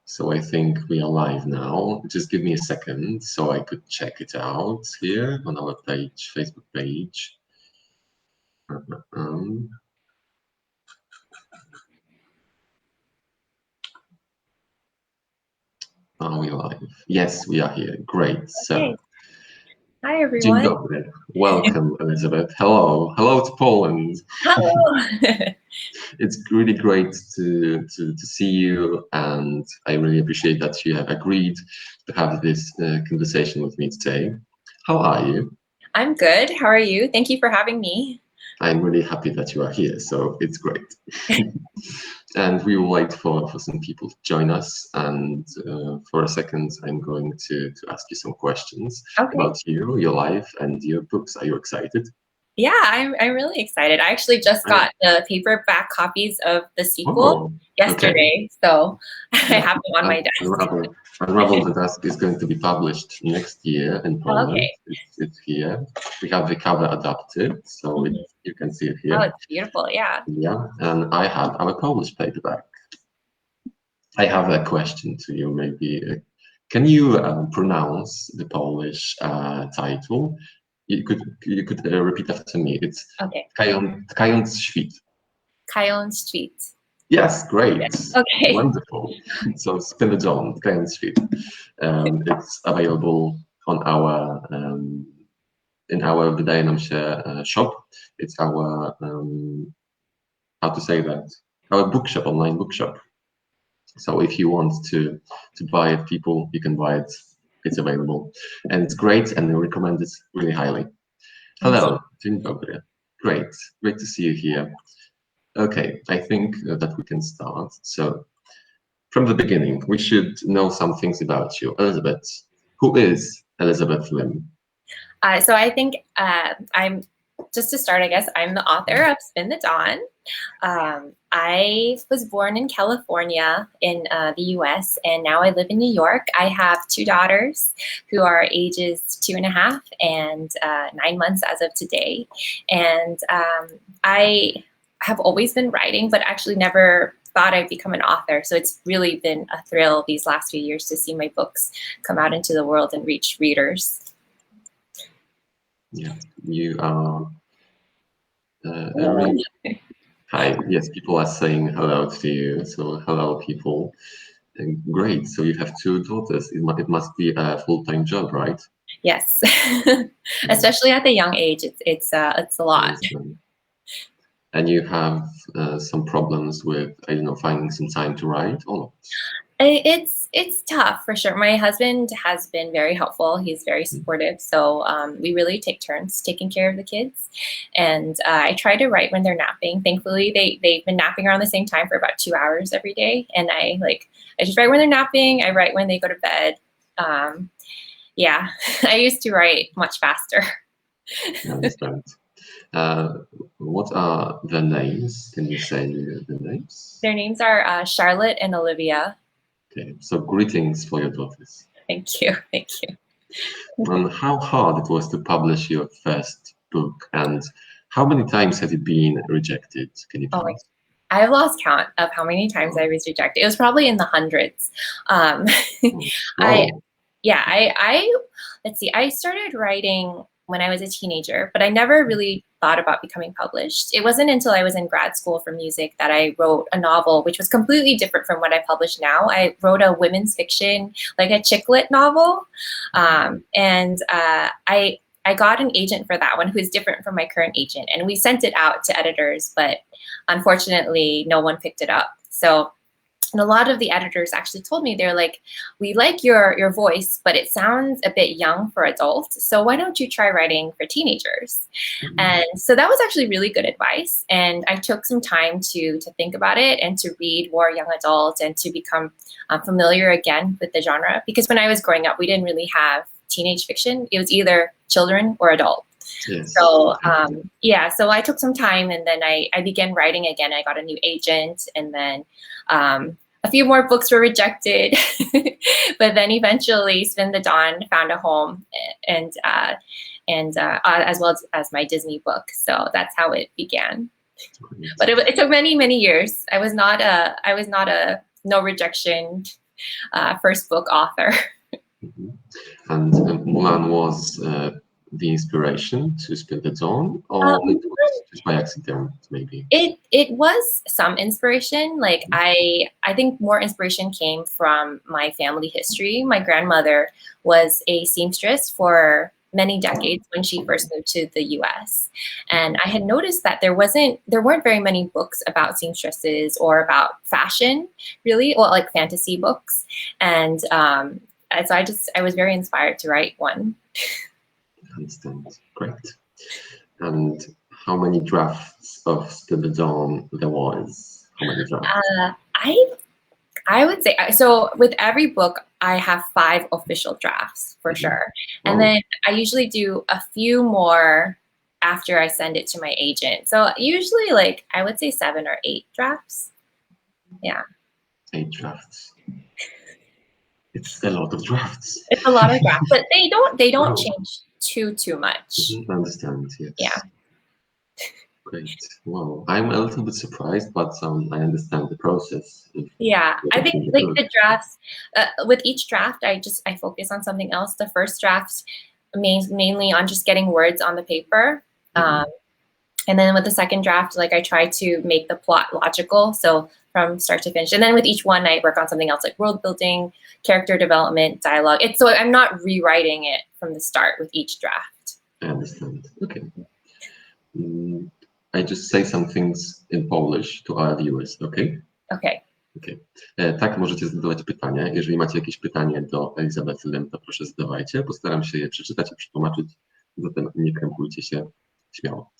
So I think we are live now. Just give me a second so I could check it out here on our page, Facebook page. Are we live? Yes, we are here. Great. Okay. So, hi dzień everyone. dobry. Welcome, Elizabeth. Hello. Hello to Poland. Hello. It's really great to see you, and I really appreciate that you have agreed to have this conversation with me today. How are you? I'm good. How are you? Thank you for having me. I'm really happy that you are here, so it's great. And we will wait for some people to join us. And for a second, I'm going to ask you some questions about you, your life, and your books. Are you excited? Yeah, I'm really excited. I actually just got the paperback copies of the sequel yesterday, so I have them on my desk. Unravel the Dusk is going to be published next year in Poland. Okay. It's here. We have the cover adapted, so you can see it here. Oh, it's beautiful, yeah. Yeah, and I have our Polish paperback. I have a question to you, maybe. Can you pronounce the Polish title? You could repeat after me. It's Tkając świt. Tkając świt. Yes, great. Yes. Okay. Wonderful. So spin it on, Tkając świt. It's available on our in our wydaje nam się shop. It's our how to say that? Our bookshop, online bookshop. So if you want to buy it, people, you can buy it. It's available, and it's great, and I recommend it really highly. Hello, dzień dobry. Great to see you here. Okay, I think that we can start. So, from the beginning, we should know some things about you. Elizabeth, who is Elizabeth Lim? So I think I'm, just to start, I guess, I'm the author of Spin the Dawn. I was born in California in the US, and now I live in New York. I have two daughters who are ages 2.5 and 9 months as of today. And I have always been writing, but actually never thought I'd become an author. So it's really been a thrill these last few years to see my books come out into the world and reach readers. Yeah, you are. Hi, yes, people are saying hello to you. So hello, people. And great. So you have two daughters. It must be a full-time job, right? Yes, especially at the young age. It's a lot. And you have some problems with, I don't know, finding some time to write or not? It's tough for sure. My husband has been very helpful. He's very supportive. So we really take turns taking care of the kids. And I try to write when they're napping. Thankfully, they've been napping around the same time for about 2 hours every day. And I just write when they're napping. I write when they go to bed. Yeah, I used to write much faster. I understand. What are their names? Can you say the names? Their names are Charlotte and Olivia. Okay, so greetings for your daughters. Thank you, thank you. And how hard it was to publish your first book, and how many times have you been rejected? Can you count? I've lost count of how many times I was rejected. It was probably in the hundreds. Let's see, I started writing when I was a teenager, but I never really thought about becoming published. It wasn't until I was in grad school for music that I wrote a novel, which was completely different from what I publish now. I wrote a women's fiction, like a chick lit novel. I got an agent for that one who is different from my current agent. And we sent it out to editors, but unfortunately, no one picked it up. So, and a lot of the editors actually told me, they're like, we like your voice, but it sounds a bit young for adults. So why don't you try writing for teenagers? And so that was actually really good advice. And I took some time to think about it and to read more young adult and to become familiar again with the genre. Because when I was growing up, we didn't really have teenage fiction. It was either children or adult. Yes. So so I took some time, and then I began writing again. I got a new agent, and then a few more books were rejected, but then eventually Spin the Dawn found a home, and as well as my Disney book. So that's how it began. But it took many years. I was not a no rejection first book author. Mhm. And Mulan was the inspiration to Spin the Dawn, or it was just by accident, maybe? It was some inspiration. Like I think more inspiration came from my family history. My grandmother was a seamstress for many decades when she first moved to the US. And I had noticed that there weren't very many books about seamstresses or about fashion, really, or like fantasy books. And so I was very inspired to write one. I understand. Great. And how many drafts of Spin the Dawn there was? How many drafts? I would say, so with every book, I have 5 official drafts for sure. And Wow. then I usually do a few more after I send it to my agent. So usually like, I would say 7 or 8 drafts. Yeah. 8 drafts. It's a lot of drafts. It's a lot of drafts, but they don't Wow. change too much. I understand, yes. Yeah. Great. Wow. I'm a little bit surprised, but I understand the process. Yeah, I think like Good. the drafts, with each draft, I focus on something else. The first draft mainly on just getting words on the paper. And then with the second draft, like I try to make the plot logical. So from start to finish. And then with each one, I work on something else like world building, character development, dialogue. So I'm not rewriting it from the start with each draft. I understand. Okay. I just say some things in Polish to our viewers, okay? Okay. Okay. Tak, możecie zadawać pytania. Jeżeli macie jakieś pytanie do Elizabeth Lim, to proszę zadawajcie. Postaram się je przeczytać i przetłumaczyć, zatem nie krępujcie się śmiało.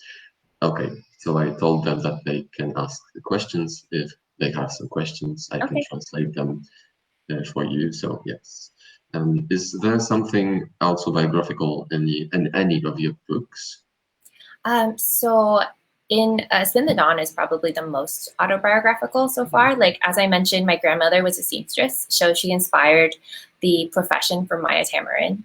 Okay, so I told them that they can ask the questions. If they have some questions, I can translate them for you. So yes. Is there something autobiographical in any of your books? So in Spin the Dawn is probably the most autobiographical so far. Like, as I mentioned, my grandmother was a seamstress, so she inspired the profession for Maya Tamarin.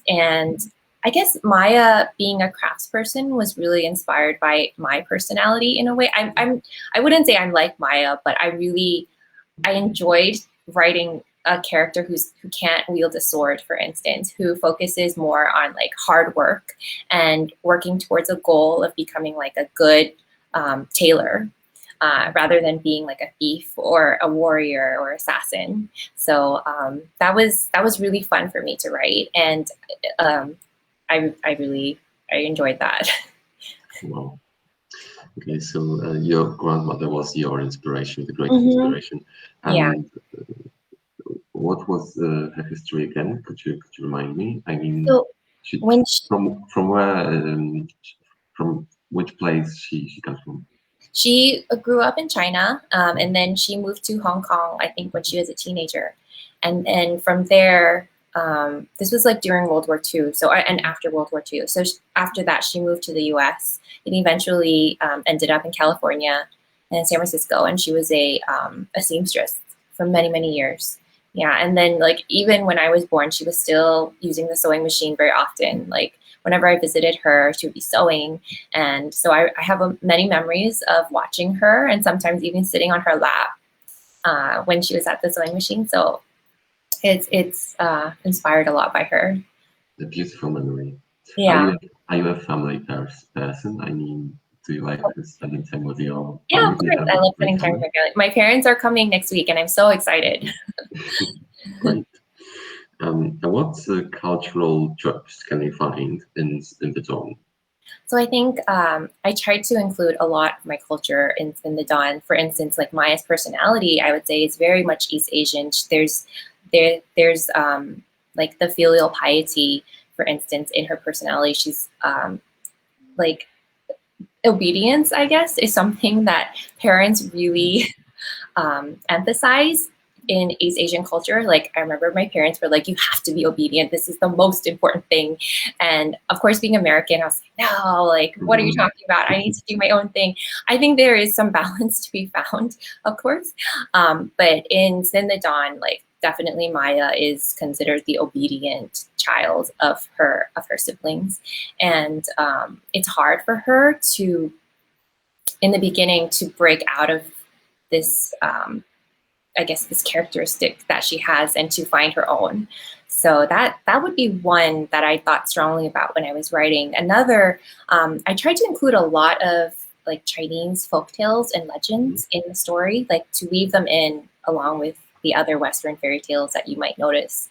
And I guess Maya, being a craftsperson, was really inspired by my personality in a way. I wouldn't say I'm like Maya, but I enjoyed writing a character who can't wield a sword, for instance, who focuses more on like hard work and working towards a goal of becoming like a good tailor, rather than being like a thief or a warrior or assassin. So that was really fun for me to write, and I enjoyed that. Wow. Okay, so your grandmother was your inspiration, the great inspiration. And Yeah. What was her history again? Could you remind me? I mean, So from where, from which place she comes from? She grew up in China, and then she moved to Hong Kong, I think, when she was a teenager. And from there, this was like during World War II, and after World War II. So after that, she moved to the US and eventually ended up in California and San Francisco. And she was a seamstress for many, many years. Yeah, and then like even when I was born, she was still using the sewing machine very often. Like whenever I visited her, she would be sewing. And so I have many memories of watching her and sometimes even sitting on her lap when she was at the sewing machine. So it's inspired a lot by her. A beautiful memory. Yeah. Are you a family person? I mean, do you like spending time with your Yeah, family? of course. I love spending time with my family. My parents are coming next week and I'm so excited. Great. What cultural tropes can you find in the Dawn? So I think I tried to include a lot of my culture in the Dawn. For instance, like Maya's personality, I would say is very much East Asian. There's like the filial piety, for instance, in her personality. She's like obedience, I guess, is something that parents really emphasize in East Asian culture. Like I remember my parents were like, you have to be obedient. This is the most important thing. And of course, being American, I was like, no, like, what are you talking about? I need to do my own thing. I think there is some balance to be found, of course. But in Sin the Dawn, like definitely Maya is considered the obedient child of her siblings. And it's hard for her to, in the beginning, to break out of this I guess, this characteristic that she has and to find her own. So that would be one that I thought strongly about when I was writing. Another, I tried to include a lot of like Chinese folktales and legends in the story, like to weave them in along with the other Western fairy tales that you might notice.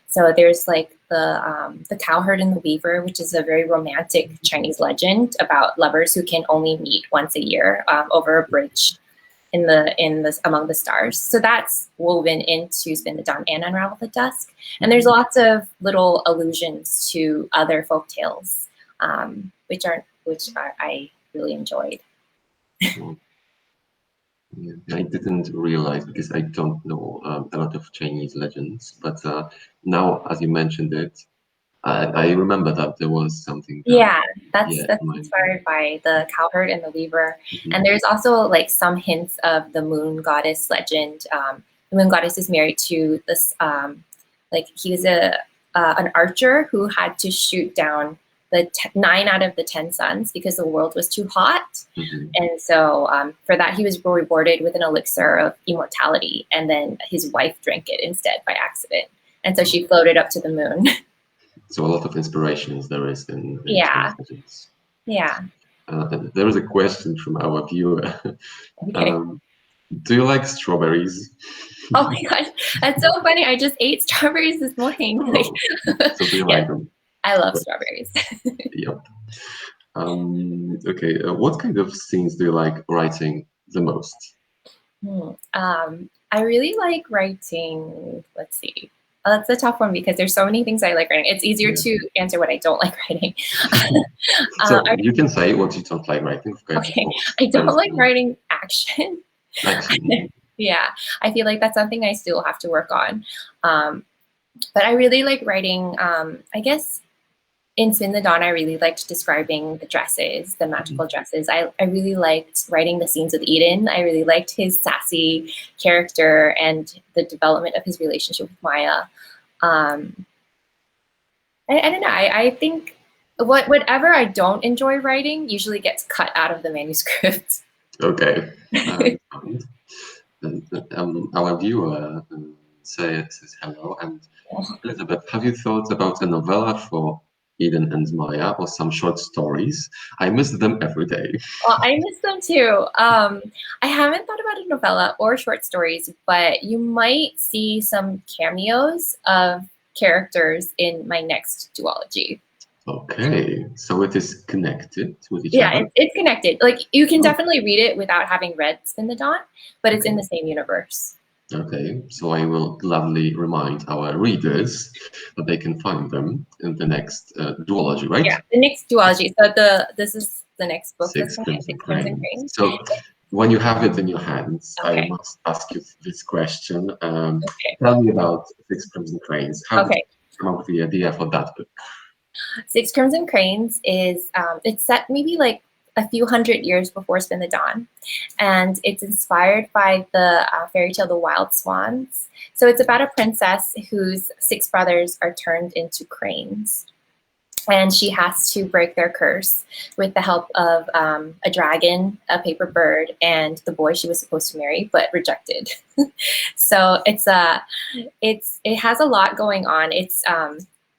So there's like the cowherd and the weaver, which is a very romantic Chinese legend about lovers who can only meet once a year over a bridge in the among the stars. So that's woven into Spin the Dawn and Unravel the Dusk. And there's lots of little allusions to other folk tales, which I really enjoyed. Yeah, I didn't realize, because I don't know a lot of Chinese legends, but now as you mentioned it, I remember that there was something. That's inspired by the cowherd and the weaver. And there's also like some hints of the moon goddess legend. The moon goddess is married to this, like he was an archer who had to shoot down the 9 out of the 10 suns because the world was too hot. And so for that, he was rewarded with an elixir of immortality. And then his wife drank it instead by accident. And so she floated up to the moon. So a lot of inspirations there is in legends. There is a question from our viewer. Do you like strawberries? Oh my gosh, that's so funny. I just ate strawberries this morning. So do you like them? I love strawberries. Yep. Okay, what kind of scenes do you like writing the most? I really like writing, let's see. That's a tough one because there's so many things I like writing. It's easier to answer what I don't like writing. So you can say what you don't like writing. Okay, I don't like writing action. Yeah, I feel like that's something I still have to work on. But I really like writing, I guess, in Spin the Dawn, I really liked describing the dresses, the magical dresses. I really liked writing the scenes with Eden. I really liked his sassy character and the development of his relationship with Maya. I don't know. I think whatever I don't enjoy writing usually gets cut out of the manuscript. Okay. Our viewer says hello. And Elizabeth, have you thought about a novella for Eden and Maya, or some short stories? I miss them every day. Well, I miss them too. I haven't thought about a novella or short stories, but you might see some cameos of characters in my next duology. Okay, so it is connected with each other? Yeah, it's connected. Like, you can definitely read it without having read Spin the Dawn, but it's in the same universe. Okay, so I will gladly remind our readers that they can find them in the next duology, right? Yeah, the next duology. So this is the next book. Six Crimson Cranes. So when you have it in your hands, I must ask you this question. Tell me about Six Crimson Cranes. How did you come up with the idea for that book? Six Crimson Cranes is, it's set maybe like a few hundred years before Spin the Dawn. And it's inspired by the fairy tale The Wild Swans. So it's about a princess whose 6 brothers are turned into cranes. And she has to break their curse with the help of a dragon, a paper bird, and the boy she was supposed to marry, but rejected. So it has a lot going on. It's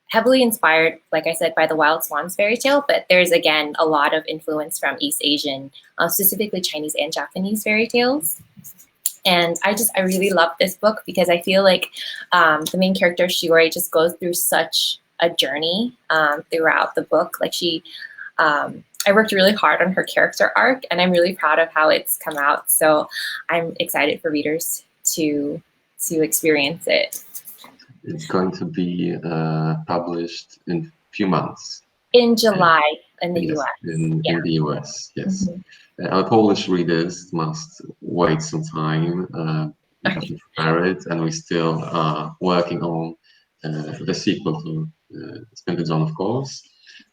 heavily inspired, like I said, by the Wild Swans fairy tale, but there's, again, a lot of influence from East Asian, specifically Chinese and Japanese fairy tales. And I really love this book because I feel like the main character, Shiori, just goes through such a journey throughout the book. Like I worked really hard on her character arc, and I'm really proud of how it's come out. So I'm excited for readers to experience it. It's going to be published in a few months. In July in the US. In the US, yes. Our Polish readers must wait some time to prepare it, and we still are working on the sequel to Spin the Dawn, of course.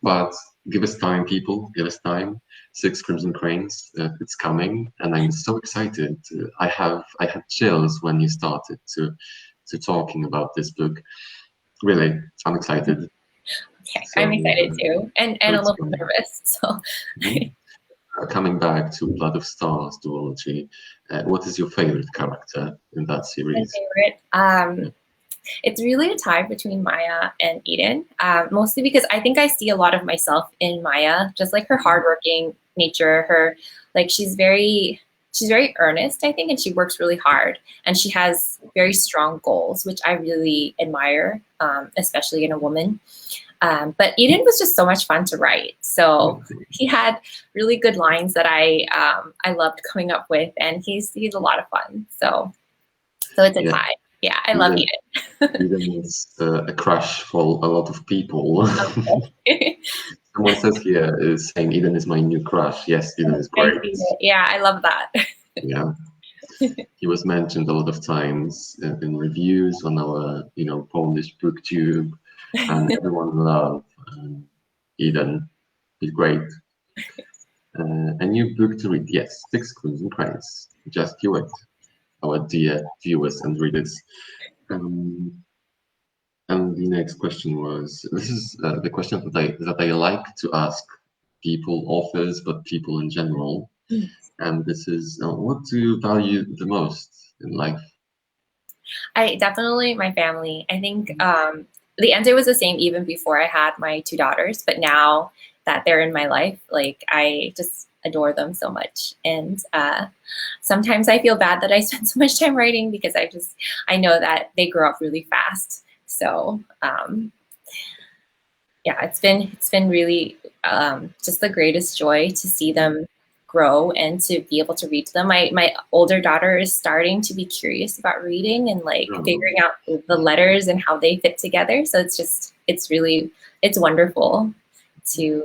But give us time, people. Give us time. Six Crimson Cranes. It's coming, and I'm so excited. I had chills when you started to talking about this book. Really, I'm excited. Okay, so, I'm excited too, and a little nervous. So. Coming back to Blood of Stars duology, what is your favorite character in that My series? favorite. It's really a tie between Maya and Eden, mostly because I think I see a lot of myself in Maya, just like her hardworking nature, her like she's very earnest, I think, and she works really hard, and she has very strong goals, which I really admire, especially in a woman. But Eden was just so much fun to write. So he had really good lines that I loved coming up with, and he's a lot of fun. So it's a tie. Yeah, I love Eden. Eden is a crush for a lot of people. Someone says here is saying Eden is my new crush. Yes, Eden is great. Yeah, I love that. Yeah, he was mentioned a lot of times in reviews on our, Polish booktube, and everyone loved Eden. He's great. A new book to read. Yes, Six Queens and Cranes. Just do it, our dear viewers and readers. And the next question was, this is the question that I like to ask people, authors, but people in general. And this is, what do you value the most in life? I definitely my family. I think the answer was the same even before I had my two daughters, but now that they're in my life, like I just adore them so much. And sometimes I feel bad that I spend so much time writing because I know that they grow up really fast. So yeah, it's been really just the greatest joy to see them grow and to be able to read to them. My older daughter is starting to be curious about reading and like figuring out the letters and how they fit together. So it's wonderful to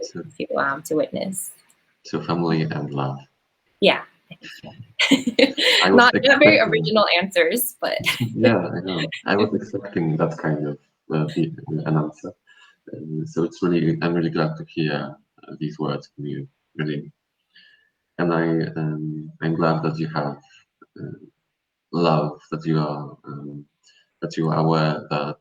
witness. So family and love. Yeah. Not very original answers, but yeah, I know. I was expecting that kind of an answer. So I'm really glad to hear these words from you, really. And I'm glad that you have love, that you are aware that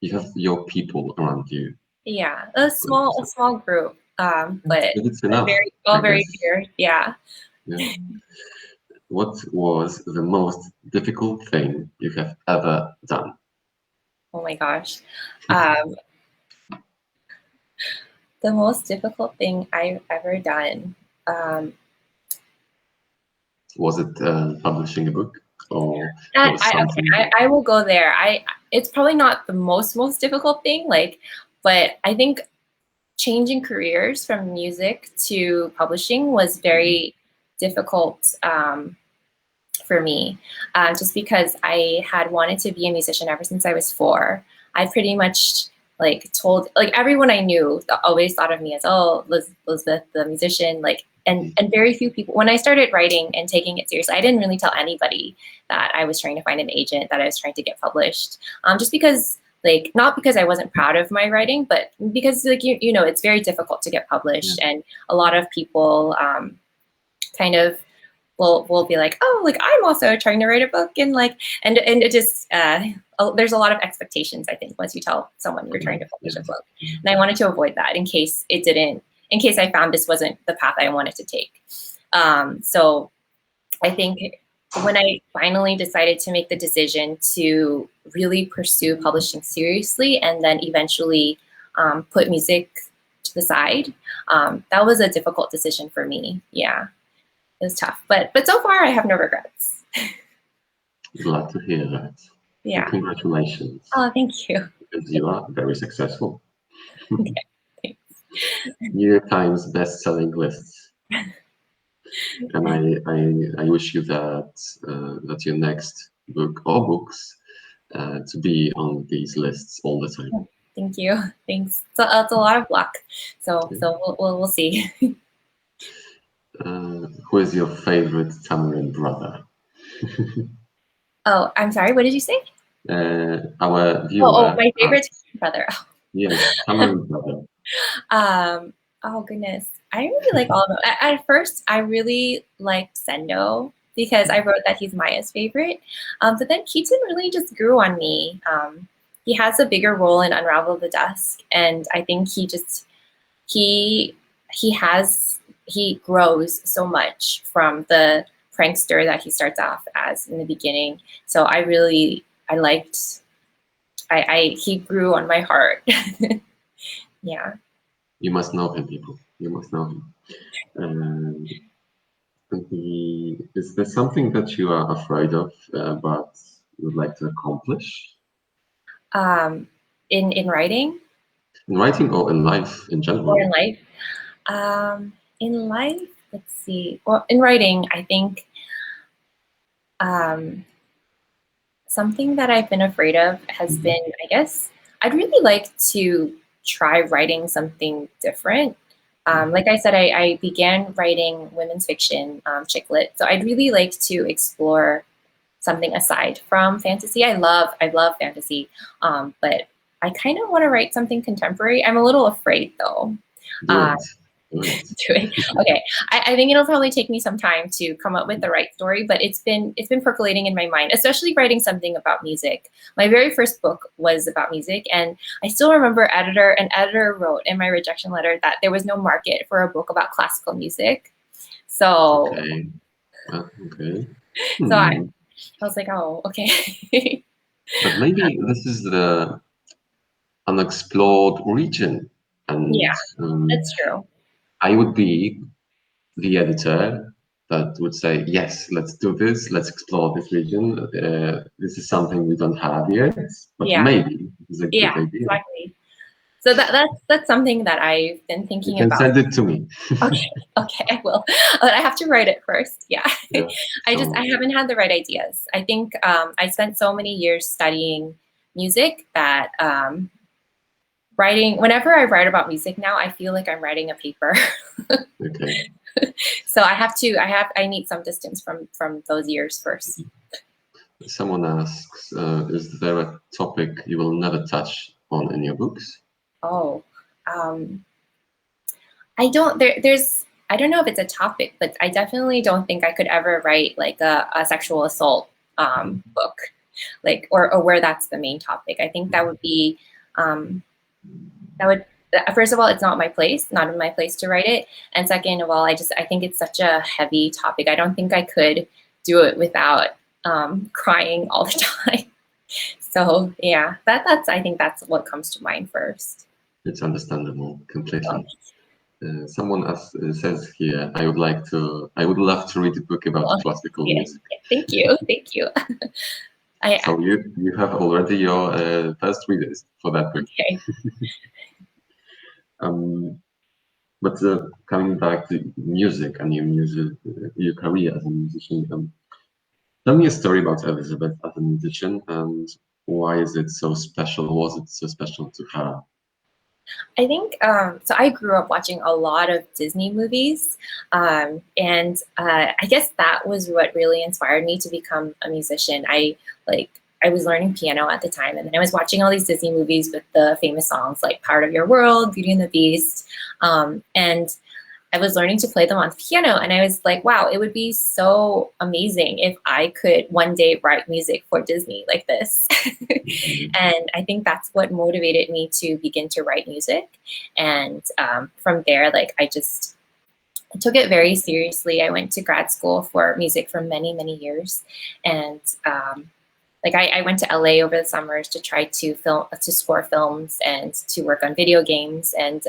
you have your people around you. Yeah, a small group, but it's enough, very dear. Yeah. What was the most difficult thing you have ever done? Oh my gosh. The most difficult thing I've ever done. Was it publishing a book? Or I will go there. It's probably not the most difficult thing, but I think changing careers from music to publishing was very difficult for me, just because I had wanted to be a musician ever since I was 4. I pretty much told everyone I knew always thought of me as, oh, Elizabeth the musician, and very few people, when I started writing and taking it seriously, I didn't really tell anybody that I was trying to find an agent, that I was trying to get published, just because not because I wasn't proud of my writing, but because it's very difficult to get published, and a lot of people kind of will be like, oh, I'm also trying to write a book, and it just there's a lot of expectations, I think, once you tell someone you're trying to publish a book, and I wanted to avoid that in case I found this wasn't the path I wanted to take. So I think when I finally decided to make the decision to really pursue publishing seriously, and then eventually put music to the side, that was a difficult decision for me. Yeah. It was tough, but so far I have no regrets. Glad to hear that. Yeah. And congratulations. Oh, thank you. Because you are very successful. Okay, thanks. New York Times best-selling lists. And I wish you that your next book or books to be on these lists all the time. Thank you. Thanks. So it's a lot of luck. So we'll see. Who is your favorite Tamarind brother? Oh, I'm sorry. What did you say? Our viewer. Oh, my favorite brother. Yes, Tamarind brother. Oh goodness, I really like all of them. At first, I really liked Sendo because I wrote that he's Maya's favorite. But then Keaton really just grew on me. He has a bigger role in Unravel the Dusk, and I think he has he grows so much from the prankster that he starts off as in the beginning. So he grew on my heart. Yeah. You must know him, people. You must know him. Is there something that you are afraid of, but would like to accomplish? In writing? In writing or in life in general? Or in life? In life, let's see. Well, in writing, I think something that I've been afraid of has been, I guess, I'd really like to try writing something different. Like I said, I began writing women's fiction, chick lit. So I'd really like to explore something aside from fantasy. I love fantasy, but I kind of want to write something contemporary. I'm a little afraid though. Okay, I think it'll probably take me some time to come up with the right story, but it's been percolating in my mind, especially writing something about music. My very first book was about music, and I still remember an editor wrote in my rejection letter that there was no market for a book about classical music. So so I was like, oh, okay. But maybe this is the unexplored region, and yeah, that's true. I would be the editor that would say, yes, let's do this, let's explore this region. This is something we don't have yet, but maybe it's a good idea. Exactly. So that's something that I've been thinking about. You can send it to me. Okay, I will. But I have to write it first. Yeah. I haven't had the right ideas. I think I spent so many years studying music that whenever I write about music now, I feel like I'm writing a paper. Okay. So I need some distance from those years first. Someone asks, is there a topic you will never touch on in your books? Oh, I don't know if it's a topic, but I definitely don't think I could ever write like a sexual assault book, like or where that's the main topic. I think that would be first of all, it's not in my place to write it, and second of all, I think it's such a heavy topic. I don't think I could do it without crying all the time. So yeah, I think that's what comes to mind first. It's understandable completely. Someone says here, I would love to read a book about classical music. Thank you. So you have already your first readers for that book. Okay. But coming back to music and your career as a musician, tell me a story about Elizabeth as a musician, and why is it so special? Was it so special to her? I think so. I grew up watching a lot of Disney movies, and I guess that was what really inspired me to become a musician. I was learning piano at the time, and then I was watching all these Disney movies with the famous songs like "Part of Your World," "Beauty and the Beast," and I was learning to play them on the piano, and I was like, wow, it would be so amazing if I could one day write music for Disney like this. And I think that's what motivated me to begin to write music. And from there, I took it very seriously. I went to grad school for music for many, many years. And I went to LA over the summers to try to score films and to work on video games. And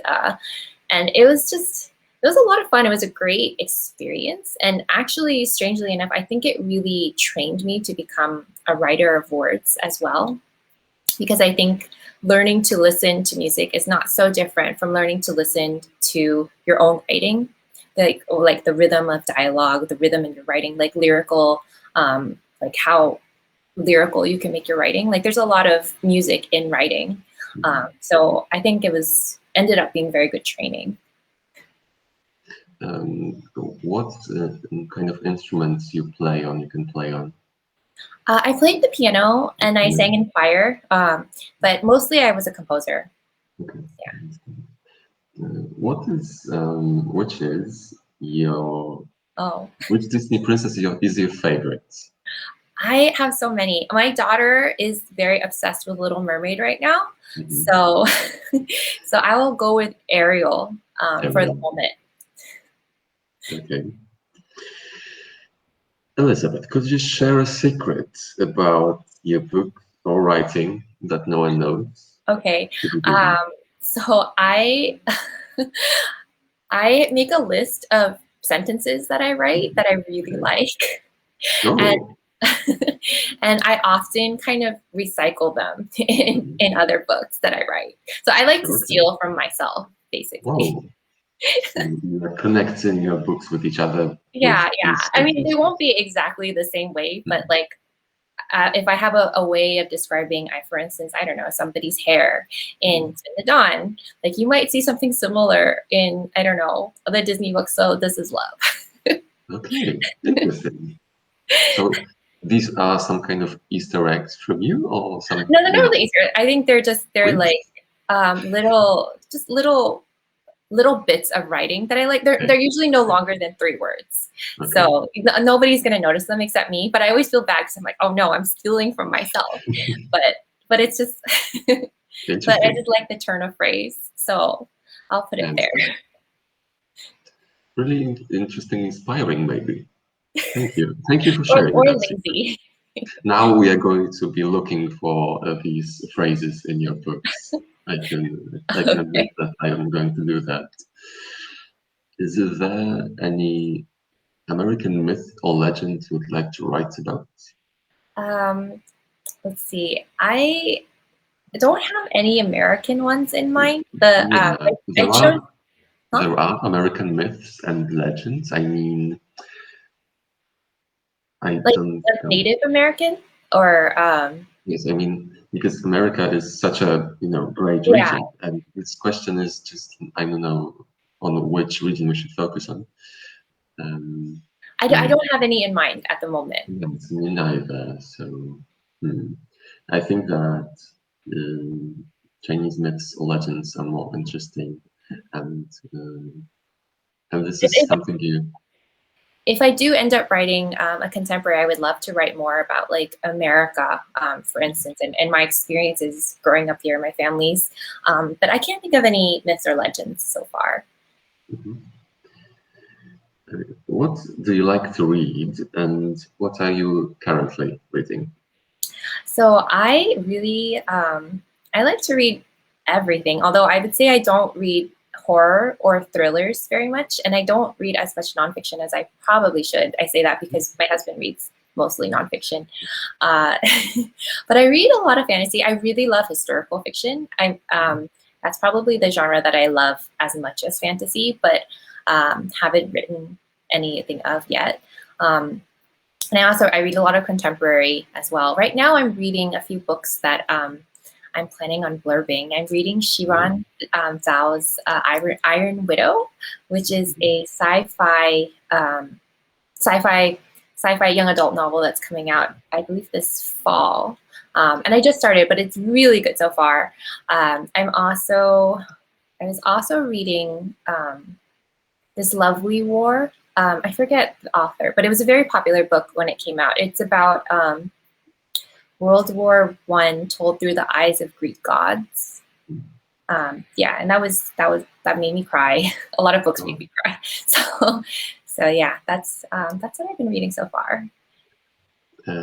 it was a lot of fun. It was a great experience. And actually, strangely enough, I think it really trained me to become a writer of words as well. Because I think learning to listen to music is not so different from learning to listen to your own writing, like the rhythm of dialogue, the rhythm in your writing, like lyrical, like how lyrical you can make your writing. Like there's a lot of music in writing. So I think ended up being very good training. What kind of instruments you can play on? I played the piano and I sang in choir, but mostly I was a composer. Okay. Yeah. Which Disney princess is your favorite? I have so many. My daughter is very obsessed with Little Mermaid right now, so I will go with Ariel for the moment. Okay. Elizabeth, could you share a secret about your book or writing that no one knows? Okay. Could you do that? So I I make a list of sentences that I write that I really like. And Oh, and I often kind of recycle them in other books that I write. So I like to okay. steal from myself, basically. Whoa. So you are connecting your books with each other with Yeah, yeah. these I mean, they sentences. won't be exactly the same way, but like if I have a way of describing, for instance, I don't know, somebody's hair in the Dawn, like you might see something similar in, I don't know, the Disney book, So This Is Love. Okay, interesting. So these are some kind of Easter eggs from you or some, No, they're not really Easter. I think they're quips? like little bits of writing that I like. Okay. They're usually no longer than 3 words. Okay. So nobody's gonna notice them except me. But I always feel bad because I'm like, oh no, I'm stealing from myself. But it's just but I Interesting. just like the turn of phrase. So I'll put it And there. really interesting, inspiring, maybe. Thank you. Thank you for Or sharing or that. lazy. Now we are going to be looking for these phrases in your books. I can admit Okay. that I am going to do that. Is there any American myth or legend you would like to write about? Let's see. I don't have any American ones in mind. The Yeah, I chose huh? there are American myths and legends. I mean, I Like don't know. Native American or Yes, I mean, because America is such a, great yeah. region, and this question is just, I don't know on which region we should focus on. Um, I and don't have any in mind at the moment. yeah, it's me neither. So I think that Chinese myths or legends are more interesting, and this is If, something you. if I do end up writing a contemporary, I would love to write more about like America, for instance, and my experiences growing up here, my family's. But I can't think of any myths or legends so far. Mhm. What do you like to read, and what are you currently reading? So I like to read everything. Although I would say I don't read horror or thrillers very much, and I don't read as much nonfiction as I probably should. I say that because my husband reads mostly nonfiction, uh, but I read a lot of fantasy. I really love historical fiction. That's probably the genre that I love as much as fantasy, but haven't written anything of yet. And I read a lot of contemporary as well. Right now, I'm reading a few books that I'm planning on blurbing. I'm reading Shiran Zhao's Iron Widow, which is a sci-fi young adult novel that's coming out, I believe, this fall. And I just started, but it's really good so far. I was also reading This Lovely War. I forget the author, but it was a very popular book when it came out. It's about World War I told through the eyes of Greek gods. Yeah, and that made me cry. A lot of books made me cry. So yeah, that's what I've been reading so far.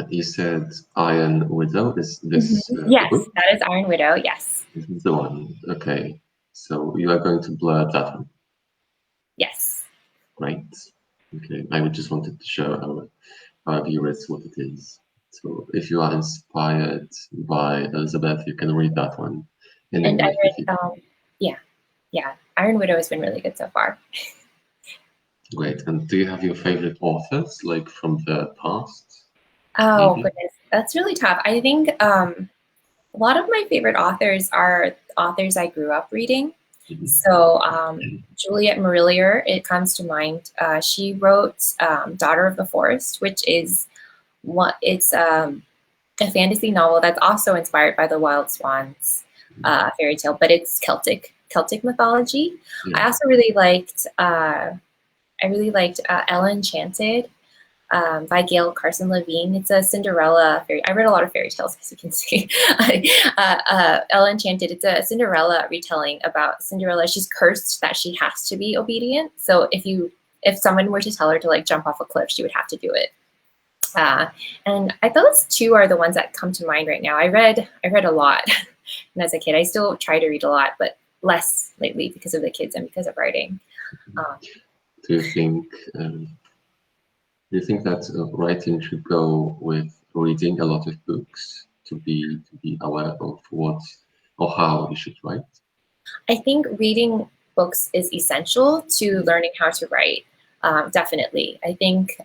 You said Iron Widow. Is this the Yes, book? that is Iron Widow. Yes. This is the one. Okay. So you are going to blur that one, Yes. right? Okay. I just wanted to show our viewers what it is. So if you are inspired by Elizabeth, you can read that one in And I English if you. read, yeah. Iron Widow has been really good so far. Great. And do you have your favorite authors, like from the past? Oh Maybe? goodness, that's really tough. I think a lot of my favorite authors are authors I grew up reading. Mhm. So Juliet Marillier, it comes to mind. She wrote Daughter of the Forest, which is a fantasy novel that's also inspired by the Wild Swans fairy tale, but it's Celtic mythology. Yeah. I also really liked Ella Enchanted by Gail Carson Levine. It's a Cinderella fairy. I read a lot of fairy tales, as you can see. Ella Enchanted. It's a Cinderella retelling about Cinderella. She's cursed that she has to be obedient. So if if someone were to tell her to like jump off a cliff, she would have to do it. And those two are the ones that come to mind right now. I read a lot and as a kid. I still try to read a lot, but less lately because of the kids and because of writing. Do you think that writing should go with reading a lot of books to be aware of what or how you should write? I think reading books is essential to learning how to write. Definitely. I think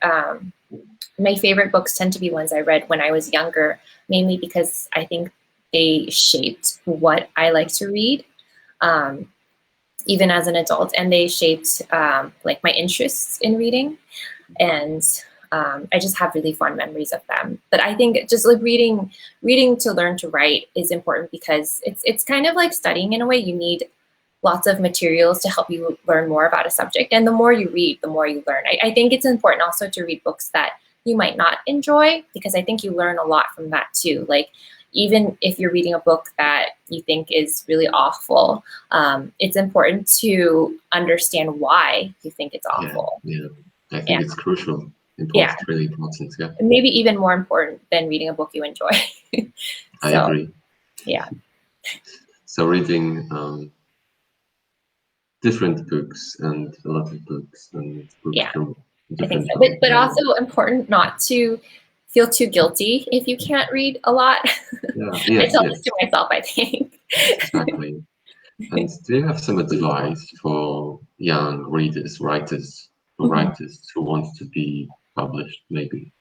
my favorite books tend to be ones I read when I was younger, mainly because I think they shaped what I like to read, even as an adult, and they shaped like my interests in reading. And I just have really fond memories of them. But I think just like reading to learn to write is important because it's kind of like studying in a way. You need lots of materials to help you learn more about a subject. And the more you read, the more you learn. I think it's important also to read books that you might not enjoy, because I think you learn a lot from that too. Like, even if you're reading a book that you think is really awful, it's important to understand why you think it's awful. Yeah. I think it's crucial. Important, really important. Yeah. Maybe even more important than reading a book you enjoy. I agree. Yeah. So reading different books and a lot of books and books from I think so. But also important not to feel too guilty if you can't read a lot. I tell this to myself, I think. Exactly. And do you have some advice for young readers, writers who want to be published, maybe?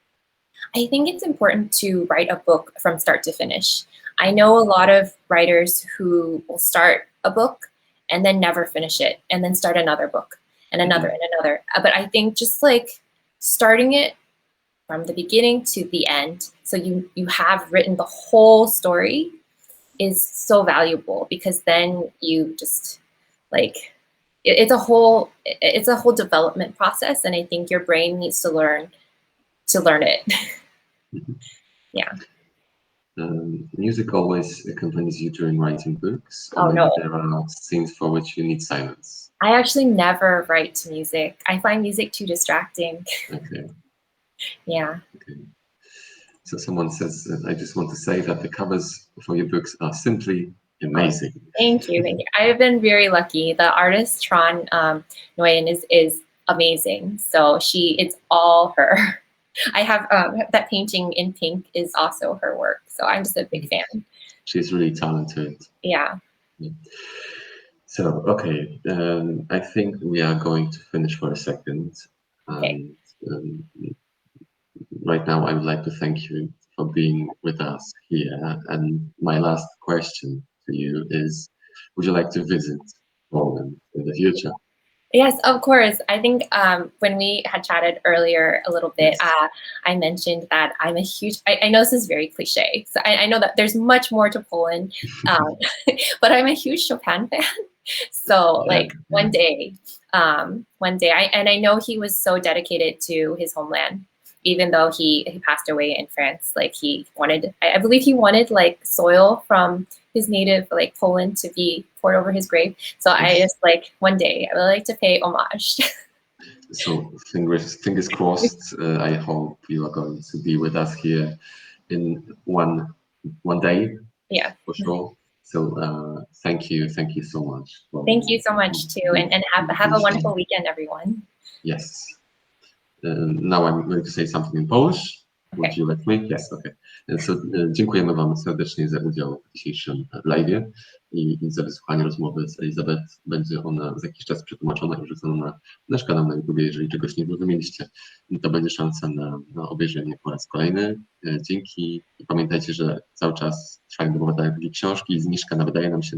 I think it's important to write a book from start to finish. I know a lot of writers who will start a book and then never finish it, and then start another book and another and another. But I think just like starting it from the beginning to the end, so you have written the whole story, is so valuable, because then you just like it's a whole development process, and I think your brain needs to learn it. Yeah. Music always accompanies you during writing books. Oh no. There are scenes for which you need silence. I actually never write to music. I find music too distracting. Okay. Yeah. Okay. So someone says, I just want to say that the covers for your books are simply amazing. Thank you. I have been very lucky. The artist Tron Nguyen is amazing. So it's all her. I have that painting in pink is also her work. So I'm just a big fan. She's really talented. Yeah. So, okay, I think we are going to finish for a second. Okay. Right now, I would like to thank you for being with us here. And my last question to you is, would you like to visit Poland in the future? Yes, of course. I think when we had chatted earlier a little bit, I mentioned that I'm a huge, I know this is very cliche, so I know that there's much more to Poland, but I'm a huge Chopin fan. So like one day, I know he was so dedicated to his homeland, even though he passed away in France. Like he wanted, I believe he wanted like soil from his native like Poland to be poured over his grave. So I just like one day I would like to pay homage. So fingers crossed. I hope you are going to be with us here in one day. Yeah, for sure. So thank you so much. Thank you so much too, and have a wonderful weekend, everyone. Yes. Now I'm going to say something in Polish. Would you let me? Yes, okay. So, dziękujemy Wam serdecznie za udział w dzisiejszym live'ie i za wysłuchanie rozmowy z Elizabeth. Będzie ona za jakiś czas przetłumaczona i wrzucona na nasz kanał na YouTube. Jeżeli czegoś nie zrozumieliście, to będzie szansa na obejrzenie po raz kolejny. Dzięki i pamiętajcie, że cały czas trwają darmowe drugie książki i zniżka nadaje nam się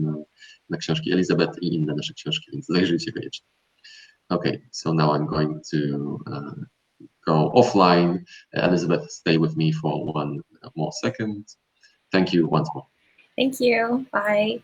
na książki Elizabeth i inne nasze książki, więc zajrzyjcie koniecznie. Okay, so now I'm going to go offline. Elizabeth, stay with me for one more second. Thank you once more. Thank you. Bye.